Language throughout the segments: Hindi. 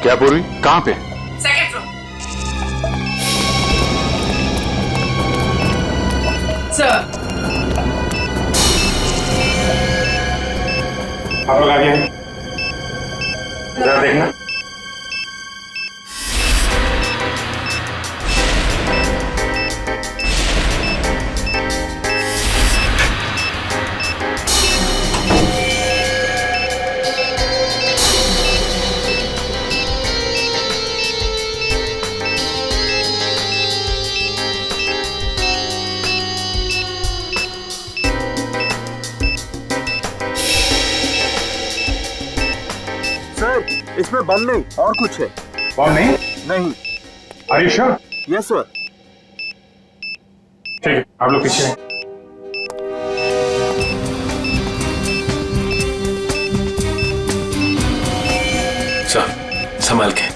क्या पूर्वी, कहाँ पे? Second floor. सर आप लोग आगे हैं, जरा देखना। सर, इसमें बम नहीं और कुछ है। बम नहीं? नहीं। Are you sure? Yes sir. ठीक है, आप लोग पीछे हैं। सर, संभाल के।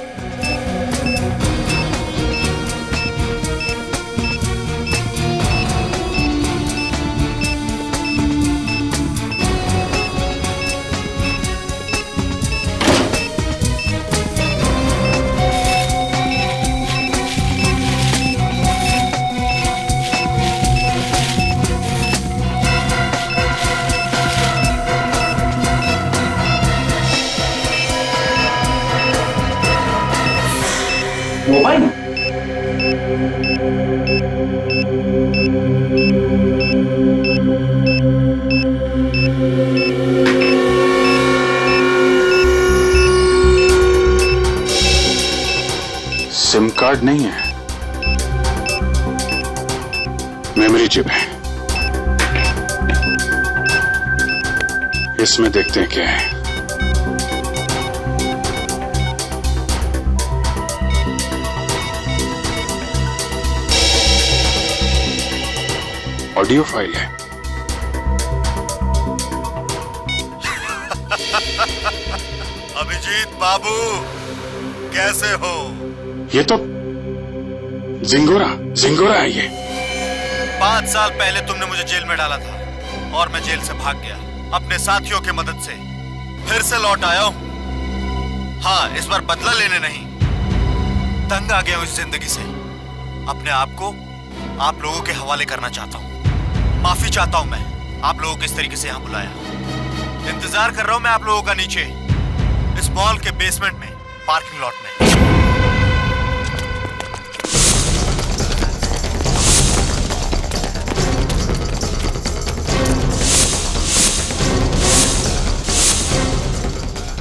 मोबाइल? सिम कार्ड नहीं है, मेमोरी चिप है। इसमें देखते हैं क्या है। ऑडियो फाइल है। अभिजीत बाबू, कैसे हो? ये तो जिंगोरा है ये। 5 साल पहले तुमने मुझे जेल में डाला था और मैं जेल से भाग गया अपने साथियों की मदद से। फिर से लौट आया हूं। हाँ, इस बार बदला लेने नहीं, तंग आ गया हूं इस जिंदगी से। अपने आप को आप लोगों के हवाले करना चाहता हूं। माफी चाहता हूं मैं आप लोगों को इस तरीके से यहां बुलाया। इंतजार कर रहा हूं मैं आप लोगों का नीचे इस मॉल के बेसमेंट में, पार्किंग लॉट में।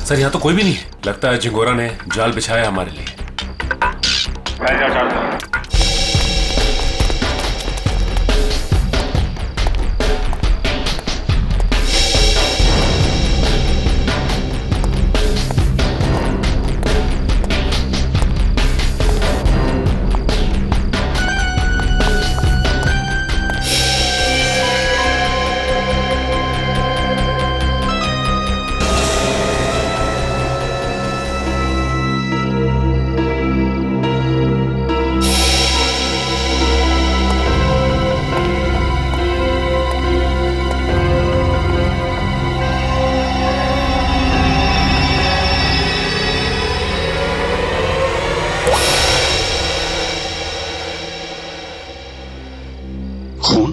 सर, यहाँ तो कोई भी नहीं है। लगता है जिंगोरा ने जाल बिछाया हमारे लिए। मैं क्या चाहता हूँ? खून?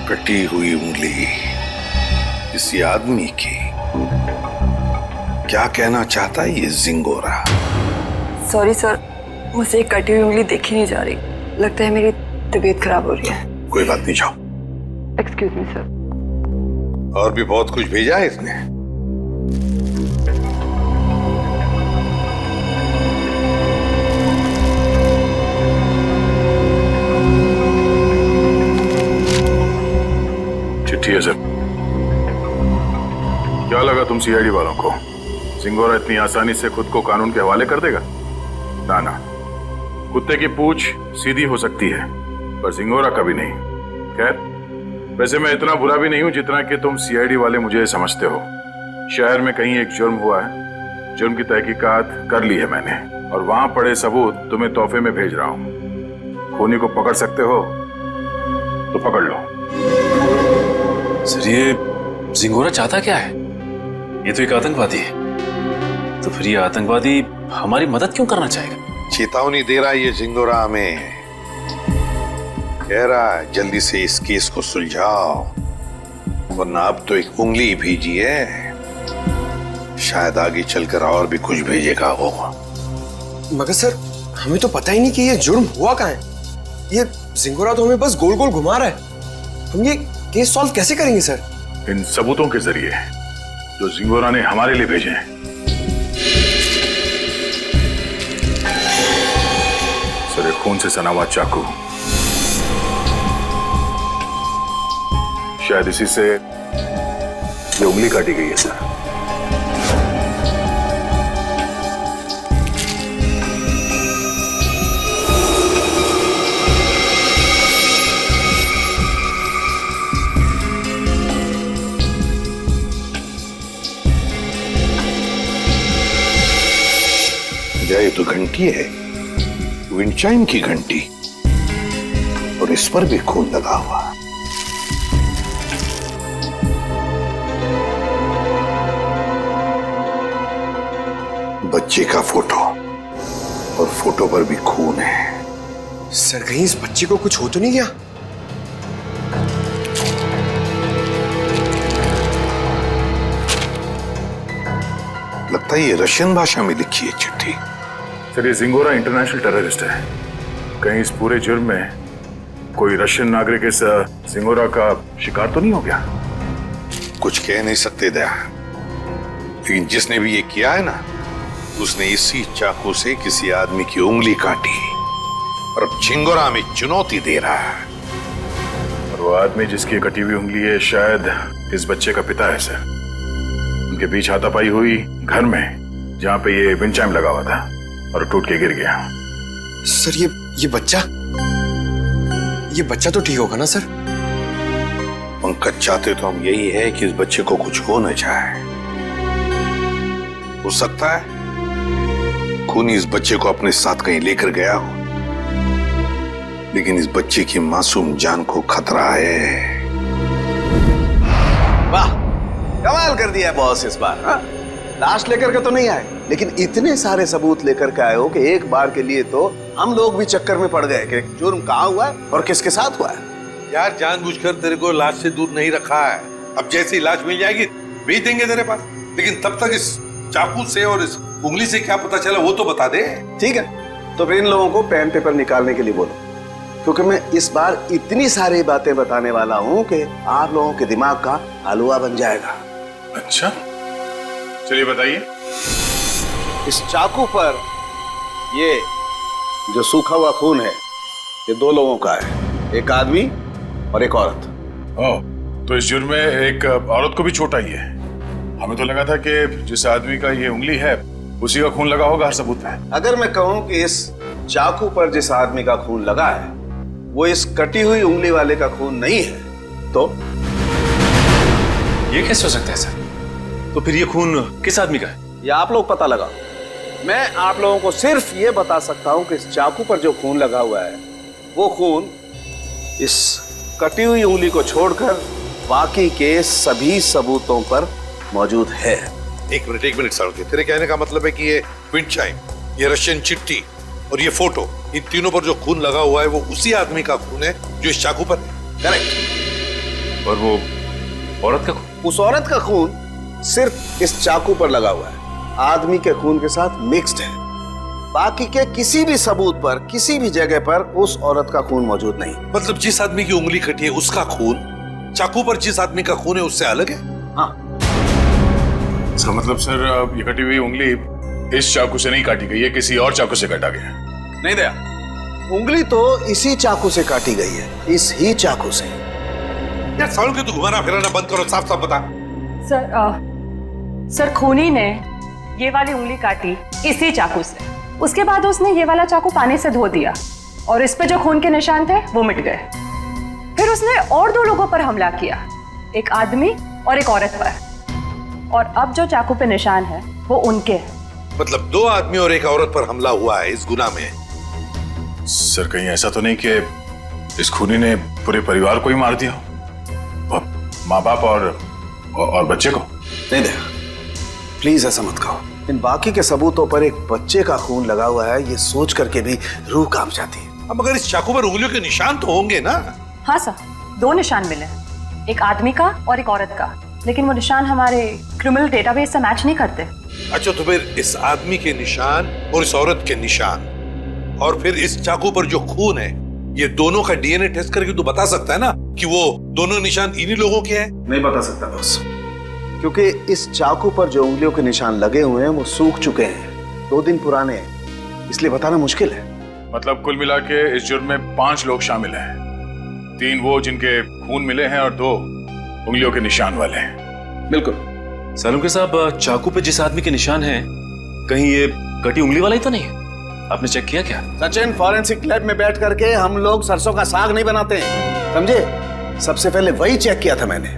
कटी हुई उंगली किसी आदमी की। क्या कहना चाहता है ये जिंगोरा? सॉरी सर, मुझसे एक कटी हुई उंगली देखी नहीं जा रही। लगता है मेरी तबीयत खराब हो रही है। कोई बात नहीं, जाओ। Excuse me sir. और भी बहुत कुछ भेजा है इसने। चिट्ठी है सर। क्या लगा तुम सीआईडी वालों को जिंगोरा इतनी आसानी से खुद को कानून के हवाले कर देगा? ना ना, कुत्ते की पूंछ सीधी हो सकती है पर जिंगोरा कभी नहीं। खैर, वैसे मैं इतना बुरा भी नहीं हूं जितना कि तुम सीआईडी वाले मुझे समझते हो। शहर में कहीं एक जुर्म हुआ है, जुर्म की तहकीकात कर ली है मैंने और वहां पड़े सबूत तुम्हें तोहफे में भेज रहा हूं। खूनी को पकड़ सकते हो तो पकड़ लो। सर, ये जिंगोरा चाहता क्या है? ये तो एक आतंकवादी है, तो फिर ये आतंकवादी हमारी मदद क्यों करना चाहेगा? चेतावनी दे रहा है ये जिंगोरा हमें, कह रहा है जल्दी से इस केस को सुलझाओ वरना अब तो एक उंगली ही भेजी है, शायद आगे चलकर और भी कुछ भेजेगा वो। मगर सर, हमें तो पता ही नहीं कि ये जुर्म हुआ कहाँ है। ये जिंगोरा तो हमें बस गोल गोल घुमा रहा है। हम ये केस सॉल्व कैसे करेंगे सर? इन सबूतों के जरिए जो जिंगोरा ने हमारे लिए भेजे हैं। सर, एक खून से सना हुआ चाकू, शायद इसी से ये उंगली काटी गई है सर। ये तो घंटी है, विंडचाइम की घंटी, और इस पर भी खून लगा हुआ। बच्चे का फोटो, और फोटो पर भी खून है। सर, कहीं इस बच्चे को कुछ हो तो नहीं गया? लगता है ये रशियन भाषा में लिखी है चिट्ठी। सर, ये जिंगोरा इंटरनेशनल टेररिस्ट है। कहीं इस पूरे जुर्म में कोई रशियन नागरिक इस जिंगोरा का शिकार तो नहीं हो गया? कुछ कह नहीं सकते दया, लेकिन जिसने भी ये किया है ना, उसने इसी चाकू से किसी आदमी की उंगली काटी और अब जिंगोरा में चुनौती दे रहा है। और वो आदमी जिसकी कटी हुई उंगली है शायद इस बच्चे का पिता है सर। उनके बीच हाथापाई हुई घर में, जहां पे ये विंडचाइम लगा हुआ था, और टूट के गिर गया। सर, ये बच्चा तो ठीक होगा ना सर? पंकज, चाहते तो हम यही है कि इस बच्चे को कुछ हो न जाए। हो सकता है खूनी इस बच्चे को अपने साथ कहीं लेकर गया हो, लेकिन इस बच्चे की मासूम जान को खतरा है। वाह, कमाल कर दिया है बॉस इस बार। हाँ? लाश लेकर के तो नहीं आए, लेकिन इतने सारे सबूत लेकर के आए हो कि एक बार के लिए तो हम लोग भी चक्कर में पड़ गए कि जुर्म कहाँ हुआ है और किसके साथ हुआ है। यार, जानबूझकर तेरे को लाश से दूर नहीं रखा है। अब जैसी लाश मिल जाएगी भेज देंगे तेरे पास, लेकिन तब तक इस चाकू से और इस उंगली से क्या पता चला वो तो बता दे। ठीक है, तो फिर इन लोगों को पेन पेपर निकालने के लिए बोलो, क्योंकि मैं इस बार इतनी सारी बातें बताने वाला हूँ कि आप लोगों के दिमाग का हलवा बन जाएगा। अच्छा, चलिए बताइए। इस चाकू पर ये जो सूखा हुआ खून है, ये दो लोगों का है, एक आदमी और एक औरत। ओह, तो इस जुर्म में एक औरत को भी चोट आई है। हमें तो लगा था कि जिस आदमी का ये उंगली है उसी का खून लगा होगा हर सबूत में। अगर मैं कहूं कि इस चाकू पर जिस आदमी का खून लगा है वो इस कटी हुई उंगली वाले का खून नहीं है, तो ये कैसे हो सकता है सर? तो फिर ये खून किस आदमी का है? ये आप लोग पता लगाओ। मैं आप लोगों को सिर्फ ये बता सकता हूं कि इस चाकू पर जो खून लगा हुआ है वो खून इस कटी हुई उंगली को छोड़कर बाकी के सभी सबूतों पर मौजूद है। एक मिनट सारुके, तेरे कहने का मतलब है कि ये विंडचाइम, ये रशियन चिट्ठी और ये फोटो, इन तीनों पर जो खून लगा हुआ है वो उसी आदमी का खून है जो इस चाकू पर है। करेक्ट। और वो औरत का खून? उस औरत का खून सिर्फ इस चाकू पर लगा हुआ है, आदमी के खून के साथ मिक्स्ड है। बाकी के किसी भी सबूत पर, किसी भी जगह पर उस औरत का खून मौजूद नहीं। मतलब जिस आदमी की उंगली कटी है उसका खून चाकू पर जिस आदमी का खून है उससे अलग है। हाँ, इसका मतलब सर ये कटी हुई उंगली इस चाकू से नहीं काटी गई है, किसी और चाकू से काटा गया। नहीं दया, उंगली तो इसी चाकू से काटी गई है, इस ही चाकू से। यार सालों के तू घुमाना फिराना बंद करो, साफ साफ बता। सर खूनी ने ये वाली उंगली काटी इसी चाकू से। उसके बाद उसने ये वाला चाकू पानी से धो दिया और इस पे जो खून के निशान थे वो मिट गए। फिर उसने और 2 लोगों पर हमला किया, एक आदमी और एक औरत पर। और अब जो चाकू पे निशान है वो उनके हैं। मतलब 2 आदमी और एक औरत पर हमला हुआ है इस गुनाह में। सर कहीं ऐसा तो नहीं कि इस खूनी ने पूरे परिवार को ही मार दिया, माँ बाप और बच्चे को? नहीं देखा, प्लीज ऐसा मत कहो। इन बाकी के सबूतों पर एक बच्चे का खून लगा हुआ है, ये सोच करके भी रूह कांप जाती है। अब मगर इस चाकू पर उंगलियों के निशान तो होंगे ना? हाँ सर, 2 निशान मिले, एक आदमी का और एक औरत का, लेकिन वो निशान हमारे क्रिमिनल डेटाबेस से मैच नहीं करते। अच्छा, तो फिर इस आदमी के निशान और इस औरत के निशान और फिर इस चाकू पर जो खून है, ये दोनों का डीएनए टेस्ट करके तू बता सकता है ना कि वो दोनों निशान इन्हीं लोगों के हैं? नहीं बता सकता बॉस, क्योंकि इस चाकू पर जो उंगलियों के निशान लगे हुए हैं वो सूख चुके हैं, 2 दिन पुराने हैं, इसलिए बताना मुश्किल है। मतलब कुल मिला के इस जुर्म में 5 लोग शामिल हैं, 3 वो जिनके खून मिले हैं और 2 उंगलियों के निशान वाले हैं। बिल्कुल। सालुंके साहब, चाकू पे जिस आदमी के निशान हैं, कहीं ये कटी उंगली वाला ही तो नहीं है? आपने चेक किया क्या? सचिन, फॉरेंसिक लैब में बैठ करके हम लोग सरसों का साग नहीं बनाते हैं, समझे? सबसे पहले वही चेक किया था मैंने,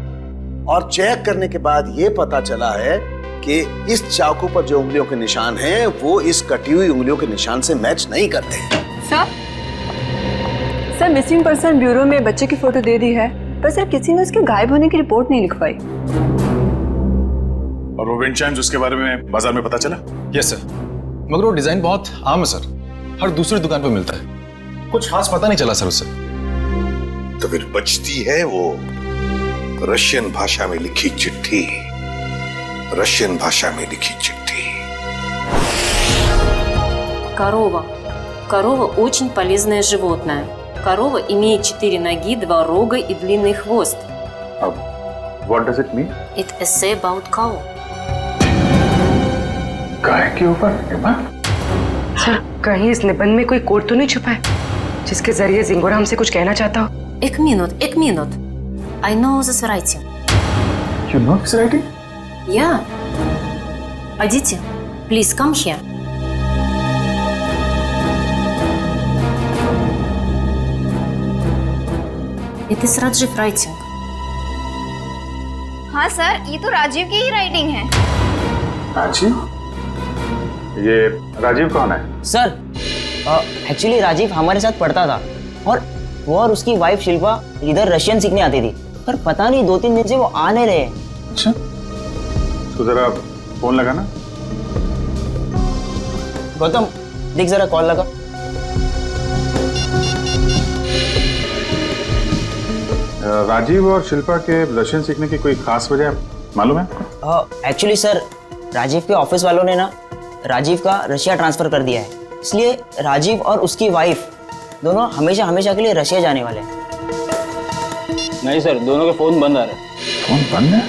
और चेक करने के बाद ये पता चला है कि इस चाकू पर जो उंगलियों के निशान हैं वो इस कटी हुई उंगलियों के निशान से मैच नहीं करते। सर मिसिंग पर्सन ब्यूरो में बच्चे की फोटो दे दी है, पर सर किसी ने उसके गायब होने की रिपोर्ट नहीं लिखवाई। और वो विंड चाइम्स, उसके बारे में बाजार में पता चला? यस सर, मगर वो डिजाइन बहुत आम है सर, हर दूसरी दुकान पर मिलता है, कुछ खास पता नहीं चला सर उससे। तो फिर बचती है वो रशियन भाषा में लिखी चिट्ठी, रशियन भाषा में लिखी चिट्ठी। Корова очень полезное животное. Корова имеет 4 ноги, 2 рога и длинный хвост. What does it mean? It essay about cow. गाय के ऊपर? सर कहीं इस निबंध में कोई कोड तो नहीं छुपा है जिसके जरिए जिंगोरा हमसे कुछ कहना चाहता हो? एक minute. I know this writing. You know this writing? Yeah. Aditi, please come here. It is Rajiv writing. हाँ सर, ये तो राजीव की ही राइटिंग है। राजीव? ये राजीव कौन है? सर एक्चुअली राजीव हमारे साथ पढ़ता था और वो और उसकी वाइफ शिल्पा इधर रशियन सीखने आती थी, पर पता नहीं 2-3 दिन से वो आ नहीं रहे। अच्छा, तो जरा फोन लगा ना। गौतम देख जरा, कॉल लगा। राजीव और शिल्पा के रशियन सीखने की कोई खास वजह मालूम है? एक्चुअली सर, राजीव के ऑफिस वालों ने ना राजीव का रशिया ट्रांसफर कर दिया है, इसलिए राजीव और उसकी वाइफ दोनों हमेशा हमेशा के लिए रशिया जाने वाले हैं। नहीं सर, दोनों के फोन बंद आ रहे हैं। फोन बंद है?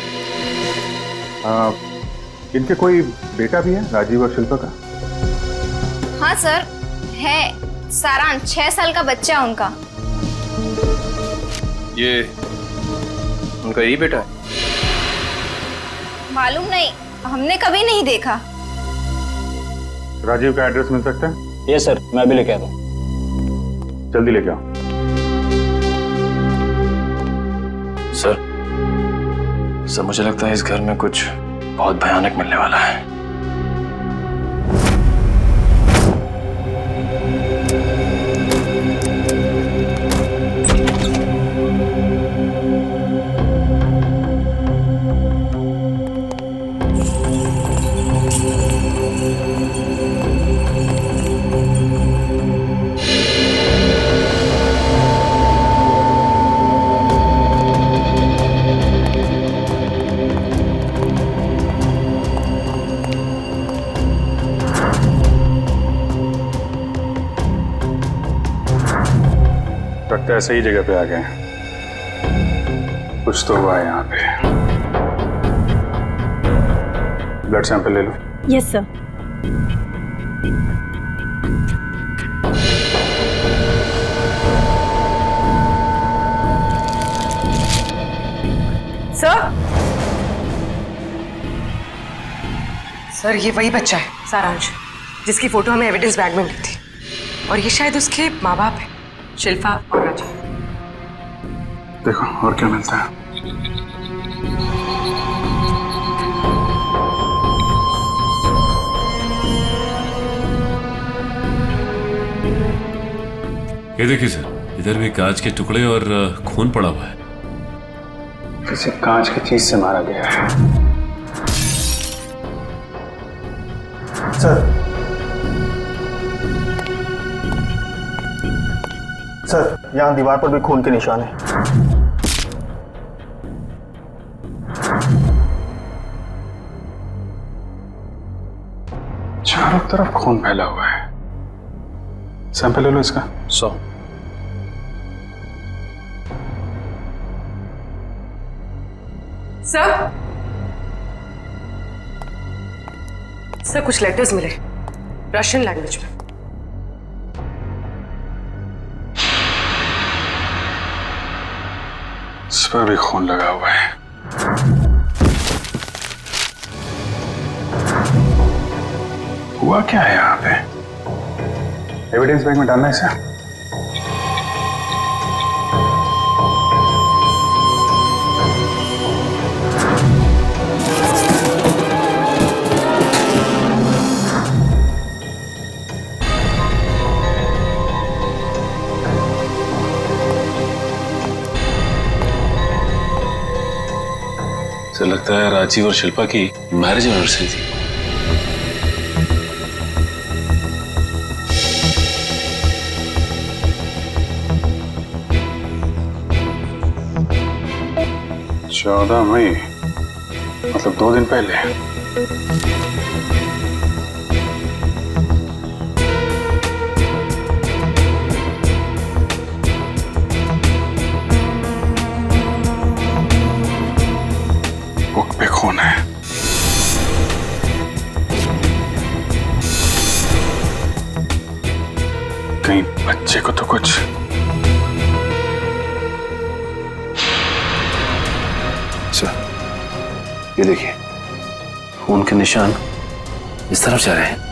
इनके कोई बेटा भी है, राजीव और शिल्पा का? हाँ सर है, सारांश 6 साल का बच्चा उनका। ये उनका यही बेटा है? मालूम नहीं, हमने कभी नहीं देखा। राजीव का एड्रेस मिल सकता है? यस सर, मैं अभी लेके आता हूँ। जल्दी लेके आओ। सर मुझे लगता है इस घर में कुछ बहुत भयानक मिलने वाला है। लगता है सही जगह पे आ गए हैं, कुछ तो हुआ है यहाँ पे। ब्लड सैंपल ले लो। Yes sir. सर सर, ये वही बच्चा है सारांश, जिसकी फोटो हमें एविडेंस बैग में मिली थी, और ये शायद उसके माँ बाप है, शिल्पा और राजीव। देखो और क्या मिलता है। ये देखिए सर, इधर भी कांच के टुकड़े और खून पड़ा हुआ है। किसी कांच की चीज से मारा गया है। सर यहाँ दीवार पर भी खून के निशान है। चारों तरफ खून फैला हुआ है। सैंपल ले लो इसका। 100। सर कुछ लेटर्स मिले रशियन लैंग्वेज में। इस पर भी खून लगा हुआ है। हुआ क्या है यहाँ पे? एविडेंस बैग में डालना है इसे। तो लगता है राजीव और शिल्पा की मैरिज एनिवर्सरी थी। चौदह मई, मतलब 2 दिन पहले। बुक पे खून है। कहीं बच्चे को तो कुछ। सर ये देखिए, खून के निशान इस तरफ जा रहे हैं।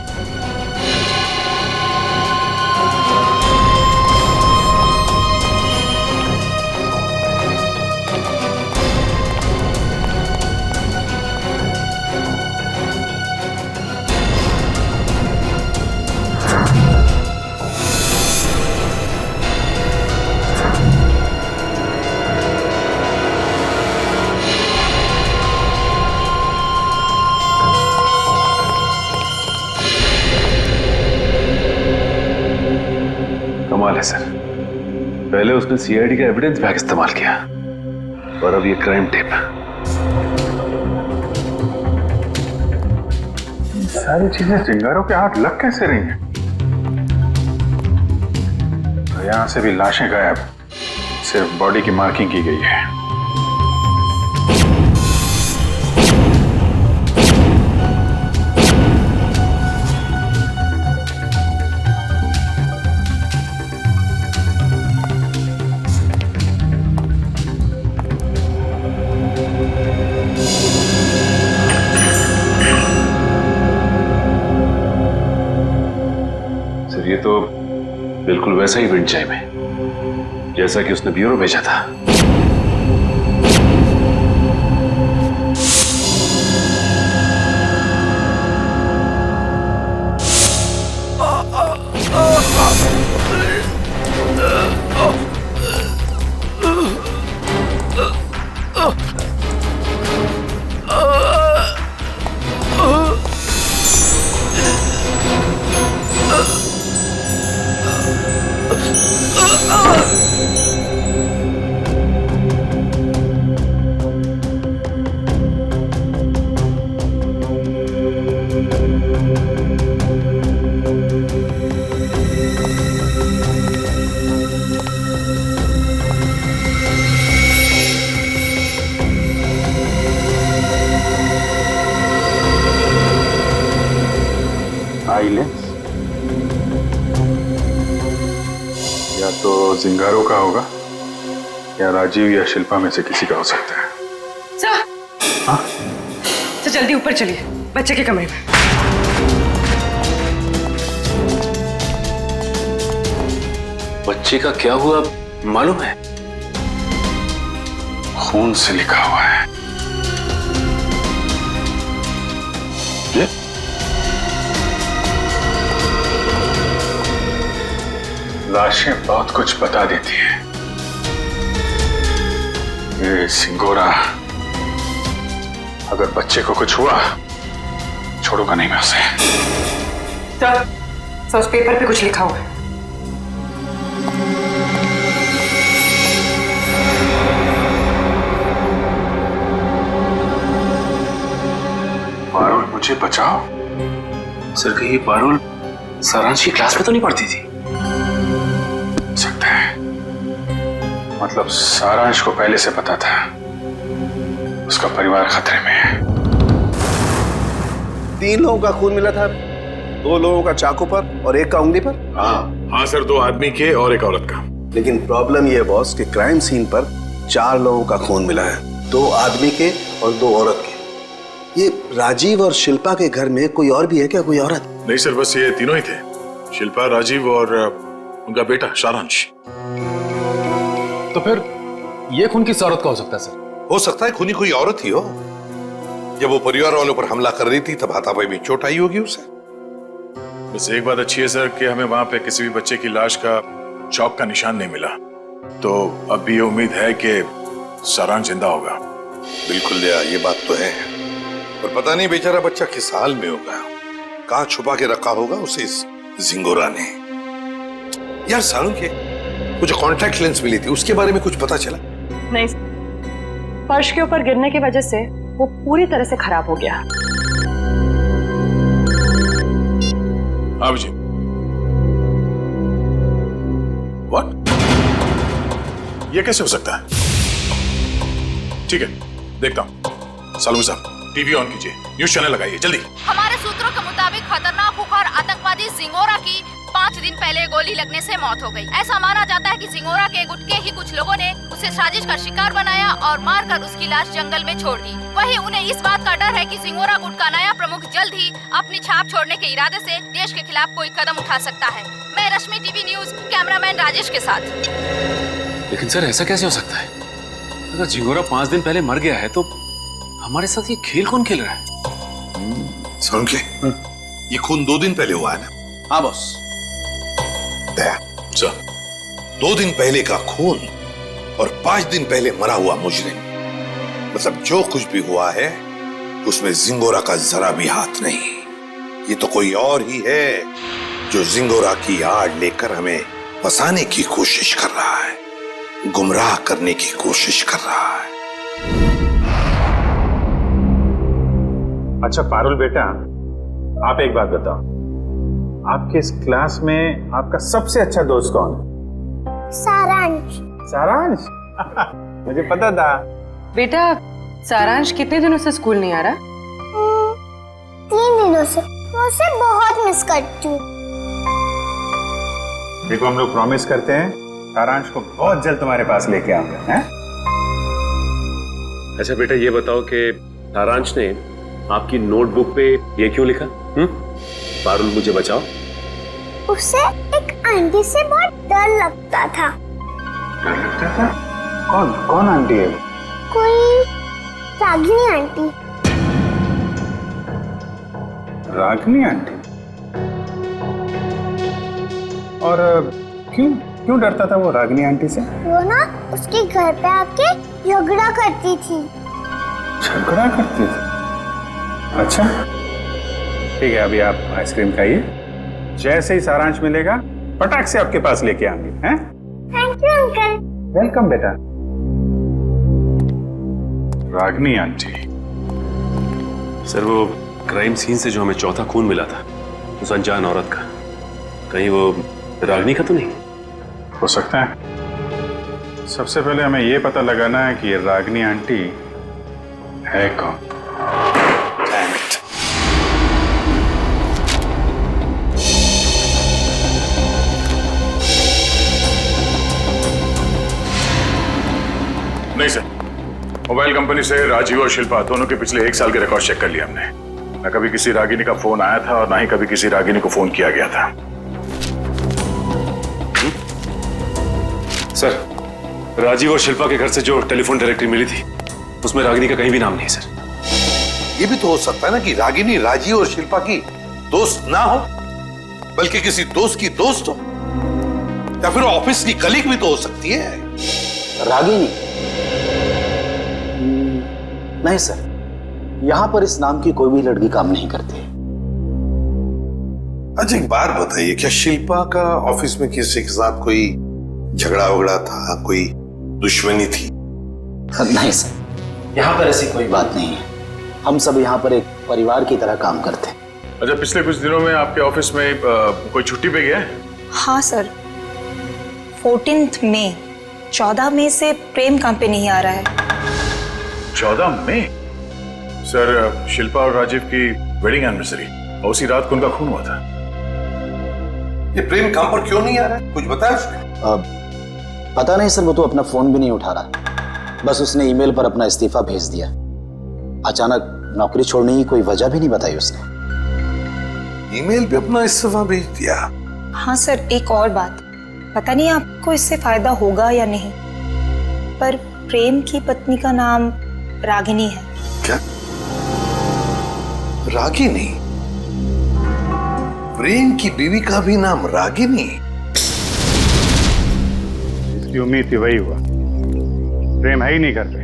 कमाल है सर, पहले उसने सीआईडी का एविडेंस बैग इस्तेमाल किया और अब ये क्राइम टेप। सारी चीजें चिंगारों के हाथ लग कैसे रही हैं? तो यहां से भी लाशें गायब, सिर्फ बॉडी की मार्किंग की गई है। ये तो बिल्कुल वैसा ही विंड चाइम है जैसा कि उसने ब्यूरो भेजा था। आईलेंस या तो जिंगारो का होगा या राजीव या शिल्पा में से किसी का हो सकता है। सर तो जल्दी ऊपर चलिए, बच्चे के कमरे में। बच्चे का क्या हुआ मालूम है? खून से लिखा हुआ है। ये? लाशें बहुत कुछ बता देती हैं। ये सिंगोरा अगर बच्चे को कुछ हुआ छोड़ूंगा नहीं मैं उसे। सर उस पेपर पे कुछ लिखा हुआ है। पारुल मुझे बचाओ। सर कहीं पारुल सारांश की क्लास में तो नहीं पढ़ती थी? सकता है, मतलब सारांश को पहले से पता था उसका परिवार खतरे में है। 3 लोगों का खून मिला था, 2 लोगों का चाकू पर और 1 का उंगली पर। हाँ सर, 2 आदमी के और 1 औरत का। लेकिन प्रॉब्लम ये है बॉस कि क्राइम सीन पर 4 लोगों का खून मिला है, 2 आदमी के और 2 औरत के। ये राजीव और शिल्पा के घर में कोई और भी है क्या, कोई औरत? नहीं सर, बस ये तीनों ही थे, शिल्पा, राजीव और उनका बेटा सारांश। तो फिर ये खून किस औरत का हो सकता है सर? हो सकता है खूनी कोई औरत ही हो। जब वो परिवार वालों पर हमला कर रही थी तब हाथापाई में चोट आई होगी उसे। बस एक बात अच्छी है सर कि हमें वहां पे किसी भी बच्चे की लाश का चौक का निशान नहीं मिला, तो अब भी ये उम्मीद है कि सारांश जिंदा होगा। बिल्कुल दया, ये बात तो है, पर पता नहीं बेचारा बच्चा किस हाल में होगा, कहां छुपा के रखा होगा उसे इस जिंगोरा ने। यार सारुण के वो जो कॉन्टैक्ट लेंस मिली थी उसके बारे में कुछ पता चला? नहीं, फर्श के ऊपर गिरने की वजह से वो पूरी तरह से खराब हो गया। अब जी व्हाट? ये कैसे हो सकता है? ठीक है, देखता हूं। सालू साहब टीवी ऑन कीजिए, न्यूज चैनल लगाइए जल्दी। हमारे सूत्रों के मुताबिक खतरनाक खुखार आतंकवादी जिंगोरा की 5 दिन पहले गोली लगने से मौत हो गई। ऐसा माना जाता है कि जिंगोरा के गुट के ही कुछ लोगों ने उसे साजिश का शिकार बनाया और मारकर उसकी लाश जंगल में छोड़ दी। वहीं उन्हें इस बात का डर है कि जिंगोरा गुट का नया प्रमुख जल्द ही अपनी छाप छोड़ने के इरादे से देश के खिलाफ कोई कदम उठा सकता है। मैं रश्मि, टीवी न्यूज, कैमरामैन राजेश के साथ। लेकिन सर ऐसा कैसे हो सकता है? अगर जिंगोरा 5 दिन पहले मर गया है तो हमारे साथ ये खेल कौन खेल रहा है? सुन के ये खून 2 दिन पहले हुआ है ना? हाँ बॉस। दया सर, 2 दिन पहले का खून और 5 दिन पहले मरा हुआ मुजरिम, मतलब जो कुछ भी हुआ है उसमें जिंगोरा का जरा भी हाथ नहीं। ये तो कोई और ही है जो जिंगोरा की आड़ लेकर हमें फंसाने की कोशिश कर रहा है, गुमराह करने की कोशिश कर रहा है। अच्छा पारुल बेटा, आप एक बात बताओ, आपके इस क्लास में आपका सबसे अच्छा दोस्त कौन है? सारांश। सारांश? मुझे पता था। बेटा सारांश कितने दिनों से स्कूल नहीं आ रहा? 3 दिनों से। मैं उसे बहुत मिस करती हूँ। देखो हम लोग प्रॉमिस करते हैं सारांश को बहुत जल्द तुम्हारे पास लेके आऊंगा, हैं? अच्छा बेटा ये बताओ कि सारांश ने आपकी नोटबुक पे ये क्यों लिखा? पारुल मुझे बचाओ। उसे एक आंटी से बहुत डर लगता था। डर लगता था? कौन आंटी है? कोई रागिनी आंटी। रागिनी आंटी? और क्यों डरता था वो रागिनी आंटी से? वो ना उसके घर पे आके झगड़ा करती थी। झगड़ा करती थी? अच्छा ठीक है, अभी आप आइसक्रीम खाइए, जैसे ही सारांश मिलेगा पटाख से आपके पास लेके आएंगे, हैं? Thank you uncle. वेलकम बेटा। रागिनी आंटी। सर वो क्राइम सीन से जो हमें चौथा खून मिला था उस अनजान औरत का, कहीं वो रागिनी का तो नहीं? हो सकता है। सबसे पहले हमें ये पता लगाना है कि ये रागिनी आंटी है कौन। नहीं सर, मोबाइल कंपनी से राजीव और शिल्पा दोनों के पिछले 1 साल के रिकॉर्ड चेक कर लिए हमने। न कभी किसी रागिनी का फोन आया था और ना ही कभी किसी रागिनी को फोन किया गया था। सर, राजीव और शिल्पा के घर से जो टेलीफोन डायरेक्टरी मिली थी उसमें रागिनी का कहीं भी नाम नहीं है सर। ये भी तो हो सकता है ना कि रागिनी राजीव और शिल्पा की दोस्त ना हो, बल्कि किसी दोस्त की दोस्त हो, या फिर ऑफिस की कलीग भी तो हो सकती है। रागिनी? नहीं सर, यहां पर इस नाम की कोई भी लड़की काम नहीं करती। अच्छा एक बात बताइए, क्या शिल्पा का ऑफिस में किसी के साथ कोई झगड़ा वगड़ा था, कोई दुश्मनी थी? नहीं सर, यहाँ पर ऐसी कोई बात नहीं है। हम सब यहाँ पर एक परिवार की तरह काम करते हैं। अच्छा, पिछले कुछ दिनों में आपके ऑफिस में कोई छुट्टी पे गया है? हाँ सर, 14 मई 14 मई से प्रेम काम पे नहीं आ रहा है। 14 मई? सर, शिल्पा और राजीव की वेडिंग एनिवर्सरी और उसी रात को उनका खून हुआ था। ये प्रेम काम पर क्यों नहीं आ रहा है, कुछ बताया उसने? पता नहीं सर, वो तो अपना फोन भी नहीं उठा रहा। बस उसने ईमेल पर अपना इस्तीफा भेज दिया। अचानक नौकरी छोड़ने की कोई वजह भी नहीं बताई उसने। ईमेल पे अपना इस्तीफा भेज दिया? हाँ सर, एक और बात, पता नहीं आपको इससे फायदा होगा या नहीं, पर प्रेम की पत्नी का नाम रागिनी है। क्या? रागिनी? प्रेम की बीवी का भी नाम रागिनी? जिसकी उम्मीद थी वही हुआ। प्रेम है ही नहीं घर पे।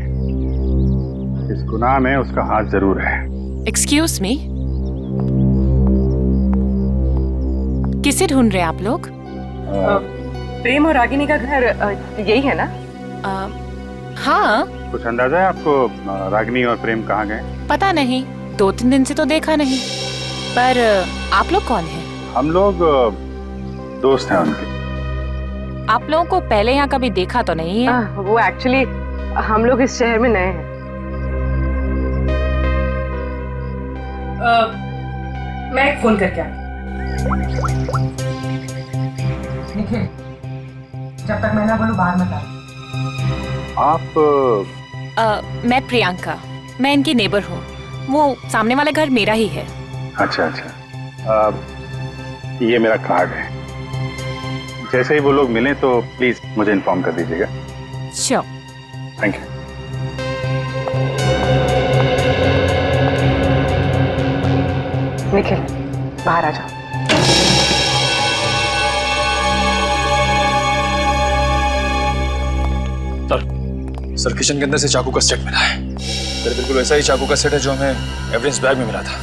इस गुनाह में उसका हाथ जरूर है। एक्सक्यूज मी, किसे ढूंढ रहे हैं आप लोग? प्रेम और रागिनी का घर यही है ना? हाँ। कुछ अंदाजा है आपको रागिनी और प्रेम कहाँ गए? पता नहीं, 2-3 दिन से तो देखा नहीं। पर आप लोग कौन हैं? हम लोग दोस्त हैं उनके। आप लोगों को पहले यहाँ कभी देखा तो नहीं है? वो एक्चुअली हम लोग इस शहर में नए हैं। मैं एक फोन करके आती। निखिल, जब तक मैं ना बोलूं बाहर मत आ। आप? मैं प्रियंका, मैं इनकी नेबर हूँ। वो सामने वाला घर मेरा ही है। अच्छा अच्छा, ये मेरा कार्ड है। जैसे ही वो लोग मिलें तो प्लीज मुझे इन्फॉर्म कर दीजिएगा। श्योर। Thank you. निखिल, बाहर आ जाओ। सर, किचन के अंदर से चाकू का सेट मिला है। सर, बिल्कुल वैसा ही चाकू का सेट है जो हमें एविडेंस बैग में मिला था।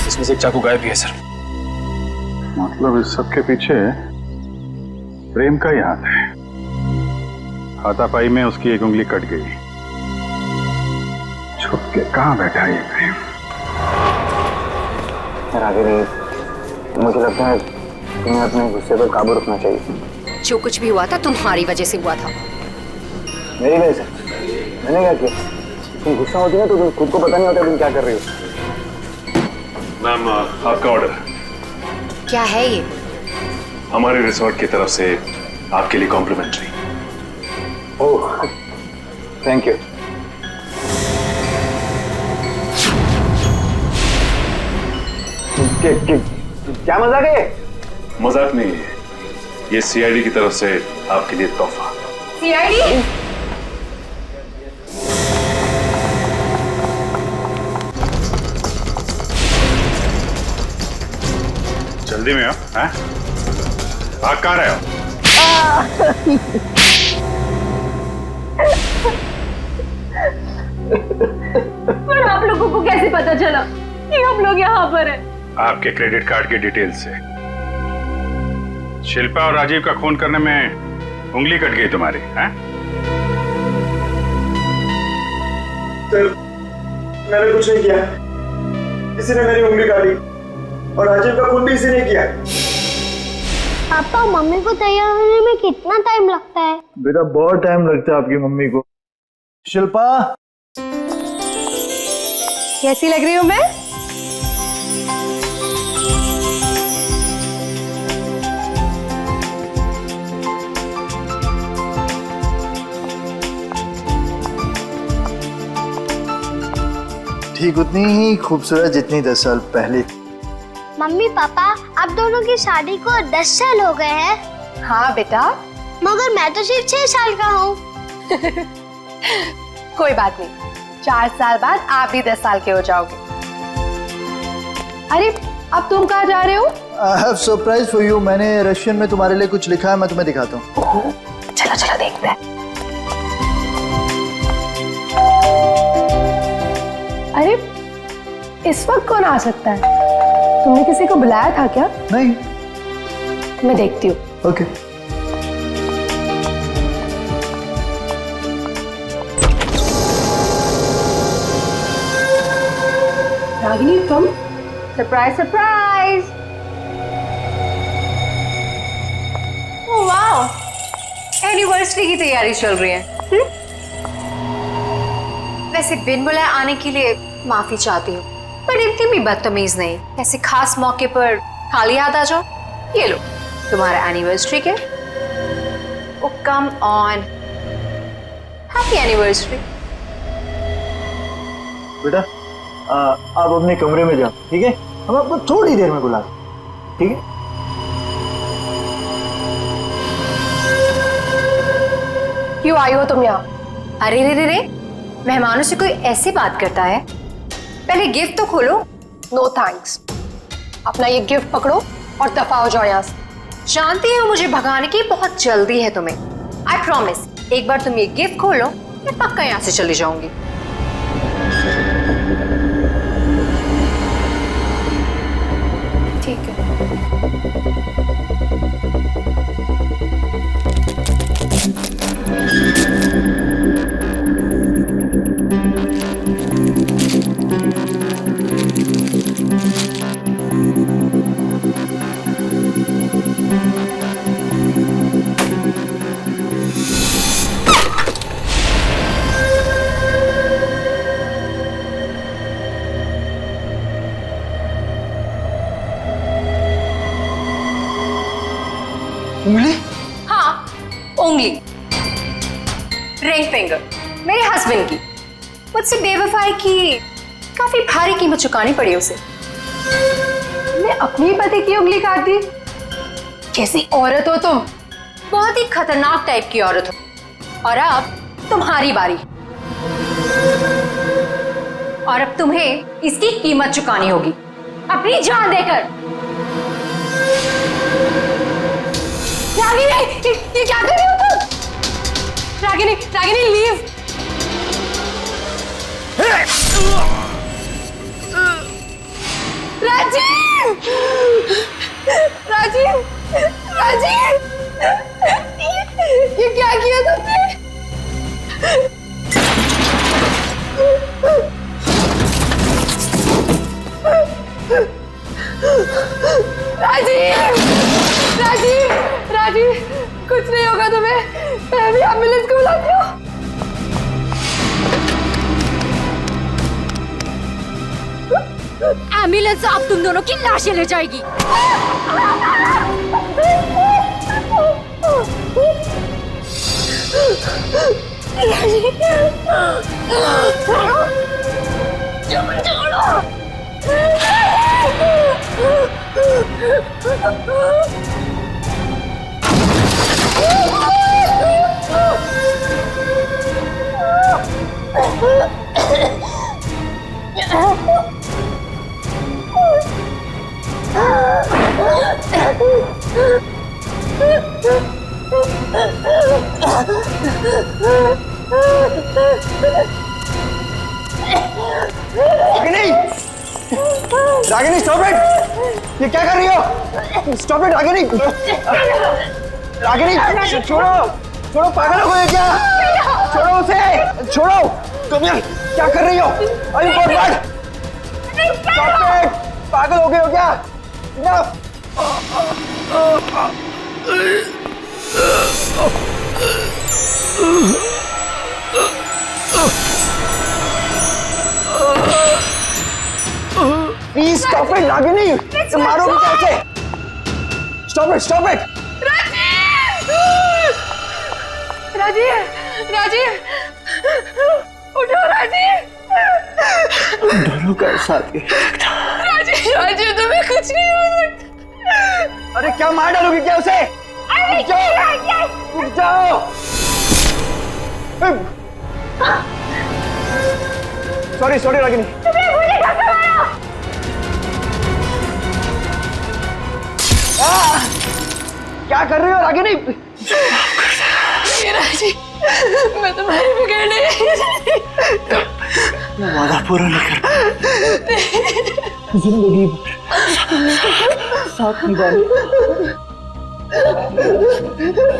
इसमें से एक चाकू गायब भी है सर। मतलब इस सब के पीछे प्रेम का ही हाथ है। हाथापाई में उसकी एक उंगली कट गई। छुप के कहाँ बैठा है ये प्रेम? रागिनी, मुझे लगता है तुम्हें अपने गुस्से पर काबू रखना चाहिए। जो कुछ भी हुआ था तुम्हारी वजह से हुआ था। मेरी वजह से? मैंने क्या किया? तुम गुस्सा होती है तो तुम खुद को पता नहीं होता तुम क्या कर रही हो। मैम, आपका ऑर्डर। क्या है ये? हमारे रिसोर्ट की तरफ से आपके लिए कॉम्प्लीमेंट्री। Oh, thank you. क्या मजाक है? मजाक नहीं है, ये सीआईडी की तरफ से आपके लिए तोहफा। सीआईडी? जल्दी में हो? हैं? भाग कहाँ रहे हो? पर आप लोगों को कैसे पता चला कि हम लोग यहाँ पर हैं? आपके क्रेडिट कार्ड की डिटेल्स से। शिल्पा और राजीव का खून करने में उंगली कट गई तुम्हारी, हैं? सर, मैंने कुछ नहीं किया। किसी ने मेरी उंगली काटी और राजीव का खून भी इसी ने किया। पापा, मम्मी को तैयार होने में कितना टाइम लगता है? बेटा, बहुत टाइम लगता है आपकी मम्मी को। शिल्पा, कैसी लग रही हूँ मैं? ठीक उतनी ही खूबसूरत जितनी 10 साल पहले थी। मम्मी पापा आप दोनों की शादी को 10 साल हो गए हैं। हाँ बेटा। मगर मैं तो सिर्फ 6 साल का हूँ। कोई बात नहीं, 4 साल बाद आप भी 10 साल के हो जाओगे। अरे अब तुम कहाँ जा रहे हो? I have surprise for you। मैंने रशियन में तुम्हारे लिए कुछ लिखा है, मैं तुम्हें दिखाता हूँ। चलो चलो देखते हैं। अरे इस वक्त कौन आ सकता है? तुमने किसी को बुलाया था क्या? नहीं। मैं देखती हूँ। ओके। रागिनी तुम? Surprise surprise. Oh wow, anniversary की तैयारी चल रही है। वैसे बिन बुलाए आने के लिए माफी चाहती हूँ, पर इतनी भी बदतमीज नहीं। ऐसे खास मौके पर खाली हाथ आ जाओ। ये लो तुम्हारा एनिवर्सरी के। ओ कम ऑन, हैप्पी एनिवर्सरी। बेटा आप अपने कमरे में जाओ, ठीक है? हम आपको थोड़ी देर में बुला रहे हैं, ठीक है? क्यों आई हो तुम यहाँ? अरे रे रे रे, मेहमानों से कोई ऐसी बात करता है? पहले गिफ्ट तो खोलो। नो थैंक्स, अपना ये गिफ्ट पकड़ो और दफा हो जाओ यहाँ से। जानती हो मुझे भगाने की बहुत जल्दी है तुम्हें। आई प्रॉमिस, एक बार तुम ये गिफ्ट खोलो मैं पक्का यहाँ से चली जाऊंगी। ठीक है। उंगली? हाँ, उंगली, रिंग फिंगर, मेरे हस्बैंड की। मुझसे बेवफाई की काफी भारी कीमत चुकानी पड़ी उसे। मैं अपनी पति की उंगली काट दी। कैसी औरत हो तुम? बहुत ही खतरनाक टाइप की औरत हो। और अब तुम्हारी बारी। और अब तुम्हें इसकी कीमत चुकानी होगी, अपनी जान देकर। रागिनी, ये क्या कर रही हो तुम? रागिनी, रागिनी लीव। राजीव, राजीव, राजीव, ये क्या किया तुमने? राजीव, राजीव, राजीव, कुछ नहीं होगा तुम्हें। मैं अभी एम्बुलेंस को बुलाती हूँ। एम्बुलेंस अब तुम दोनों की लाशें ले जाएगी। Ragini stop it! ये क्या कर रही हो? Stop it Ragini! रागिनी छोड़ो, छोड़ो, पागल हो गए क्या? छोड़ो उसे, छोड़ो! तुम यार क्या कर रही हो? अरे बर्बाद! Stop it! पागल हो गए हो क्या? Please stop it Ragini! मारोगे कैसे? Stop it, stop it! Rajeev, Rajeev, उठो राजीव। दोनों का साथ ही। राजीव राजीव तुम्हें कुछ नहीं हो सकता। अरे क्या मार डालोगी क्या उसे? रुक जाओ। Sorry sorry Ragini. तुम्हें मुझे कैसे मारा? क्या कर रही हो रागिनी? राजीव मैं तुम्हारी बिगड़ नहीं। मैं वादा पूरा नहीं कर जिंदगी भर साथ निभाने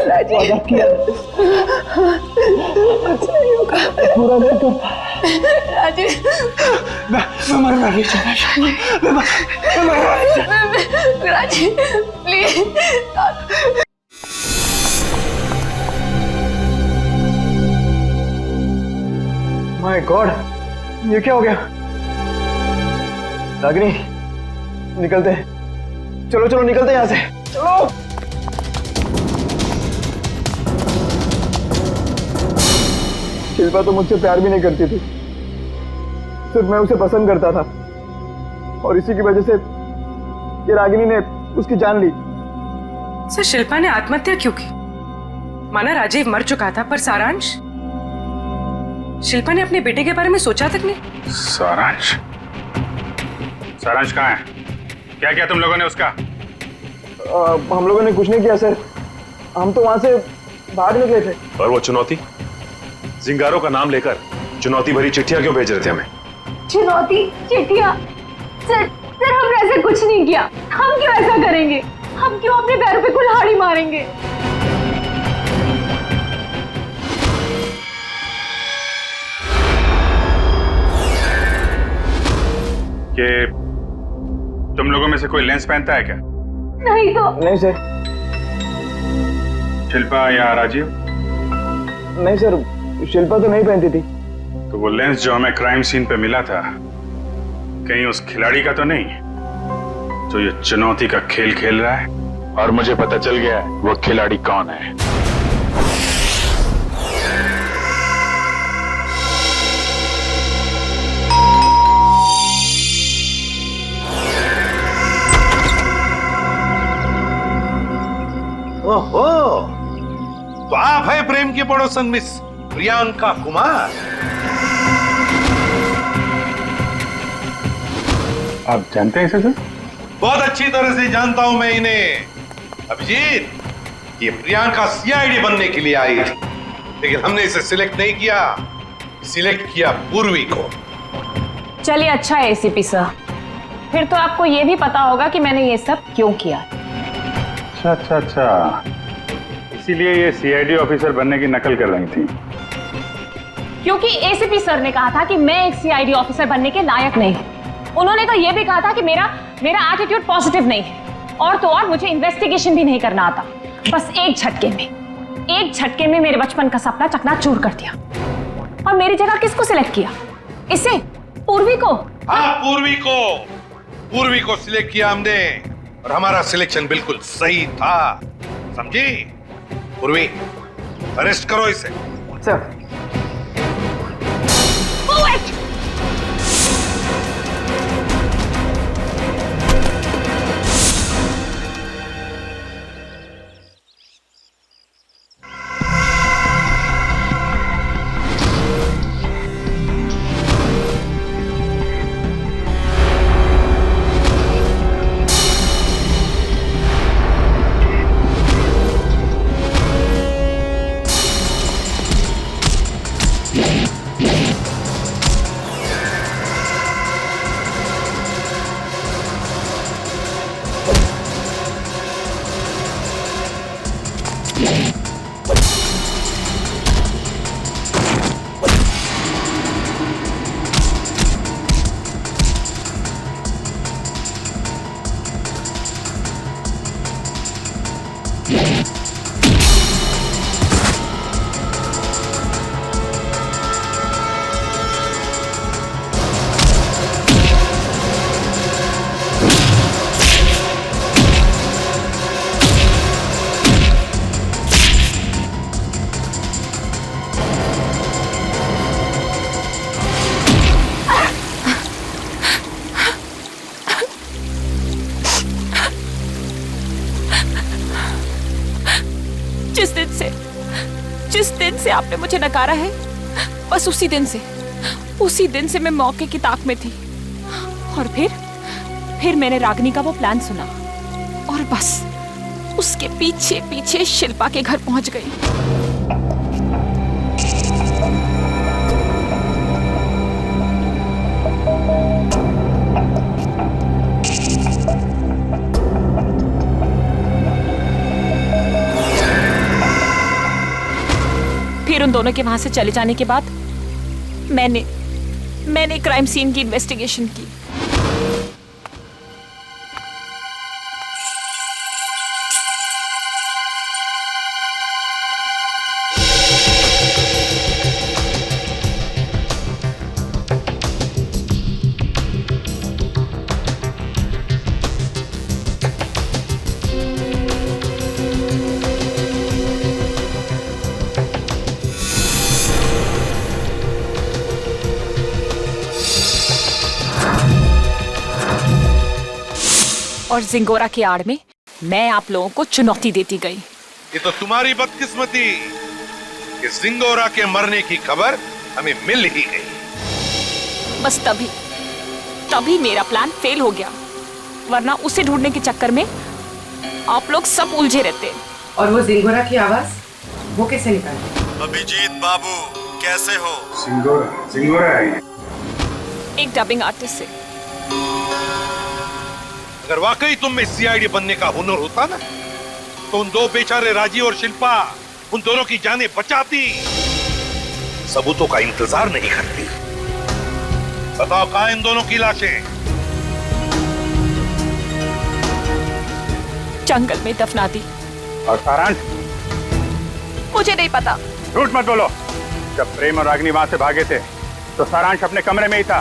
वादा किया। कुछ नहीं होगा, पूरा नहीं कर राजीव मैं मरना नहीं चाहता। मैं मरना नहीं चाहता। राजीव प्लीज। माय गॉड, ये क्या हो गया? रागिनी निकलते हैं, चलो चलो निकलते हैं यहाँ से, चलो। शिल्पा तो मुझसे प्यार भी नहीं करती थी, सिर्फ मैं उसे पसंद करता था और इसी की वजह से ये रागिनी ने उसकी जान ली। सर शिल्पा ने आत्महत्या क्यों की? माना राजीव मर चुका था, पर सारांश? शिल्पा ने अपने बेटे के बारे में सोचा तक नहीं। सारांश? सारांश कहाँ है? क्या किया तुम लोगों ने उसका? हम लोगों ने कुछ नहीं किया सर, हम तो वहां से भाग निकले थे। और वो चुनौती, जिंगारो का नाम लेकर चुनौती भरी चिट्ठियां क्यों भेज रहे थे हमें? चुनौती चिट्ठियां? सर सर हमने ऐसा कुछ नहीं किया, हम क्यों ऐसा करेंगे? हम क्यों अपने पैरों पे कुल्हाड़ी मारेंगे? कि तुम लोगों में से कोई लेंस पहनता है क्या? नहीं तो। नहीं सर। शिल्पा या राजीव? नहीं सर, शिल्पा तो नहीं पहनती थी। तो वो लेंस जो हमें क्राइम सीन पे मिला था, कहीं उस खिलाड़ी का तो नहीं जो ये चुनौती का खेल खेल रहा है? और मुझे पता चल गया है वो खिलाड़ी कौन है। ओहो, तो आप है प्रेम की पड़ोसन मिस प्रियंका कुमार। आप जानते हैं इसे सर? बहुत अच्छी तरह से जानता हूं मैं इन्हें। अभिजीत, ये प्रियंका सीआईडी बनने के लिए आई थी, लेकिन हमने इसे सिलेक्ट नहीं किया, सिलेक्ट किया पूर्वी को। चलिए अच्छा है एसीपी सर, फिर तो आपको ये भी पता होगा कि मैंने ये सब क्यों किया। अच्छा, इसीलिए ये सीआईडी ऑफिसर बनने की नकल कर रही थी। क्योंकि एसीपी सर ने कहा था कि मैं एक सीआईडी ऑफिसर बनने के लायक नहीं हूं। उन्होंने तो ये भी कहा था कि मेरा एटीट्यूड पॉजिटिव नहीं है, और तो और मुझे इन्वेस्टिगेशन भी नहीं करना आता। बस एक झटके में मेरे बचपन का सपना चकनाचूर कर दिया। और मेरी जगह किसको सिलेक्ट किया? इसे? पूर्वी को? हाँ, पूर्वी को सिलेक्ट किया हमने, और हमारा सिलेक्शन बिल्कुल सही था, समझी? पूर्वी, अरेस्ट करो इसे। सर। से आपने मुझे नकारा है, बस उसी दिन से मैं मौके की ताक में थी। और फिर मैंने रागिनी का वो प्लान सुना और बस उसके पीछे पीछे शिल्पा के घर पहुंच गई। फिर उन दोनों के वहां से चले जाने के बाद मैंने क्राइम सीन की इन्वेस्टिगेशन की। और जिंगोरा की आड़ में मैं आप लोगों को चुनौती देती गई। ये तो तुम्हारी बदकिस्मती कि जिंगोरा के मरने की खबर हमें मिल ही गई। बस तभी मेरा प्लान फेल हो गया, वरना उसे ढूंढने के चक्कर में आप लोग सब उलझे रहते। और वो जिंगोरा की आवाज वो कैसे निकाली? अभिजीत बाबू कैसे हो? जिंगोरा है एक डबिंग आर्टिस्ट से। अगर वाकई तुम में सीआईडी बनने का हुनर होता ना, तो उन दो बेचारे राजी और शिल्पा उन दोनों की जानें बचाती, सबूतों का इंतजार नहीं करती। बताओ कहां इन दोनों की लाशें? जंगल में दफना दी। और सारांश? मुझे नहीं पता। झूठ मत बोलो। जब प्रेम और रागिनी वहां से भागे थे तो सारांश अपने कमरे में ही था।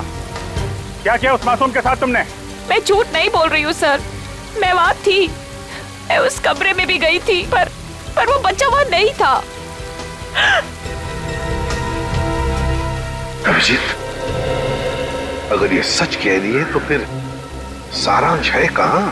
क्या किया उस मासूम के साथ तुमने? मैं झूठ नहीं बोल रही हूँ सर, मैं वहां थी, मैं उस कमरे में भी गई थी, पर वो बच्चा वहां नहीं था। अभिजीत, अगर ये सच कह रही है तो फिर सारांश है कहां?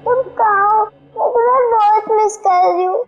तुम कहाँ हो? मैं तुम्हें बहुत मिस कर रही हूँ।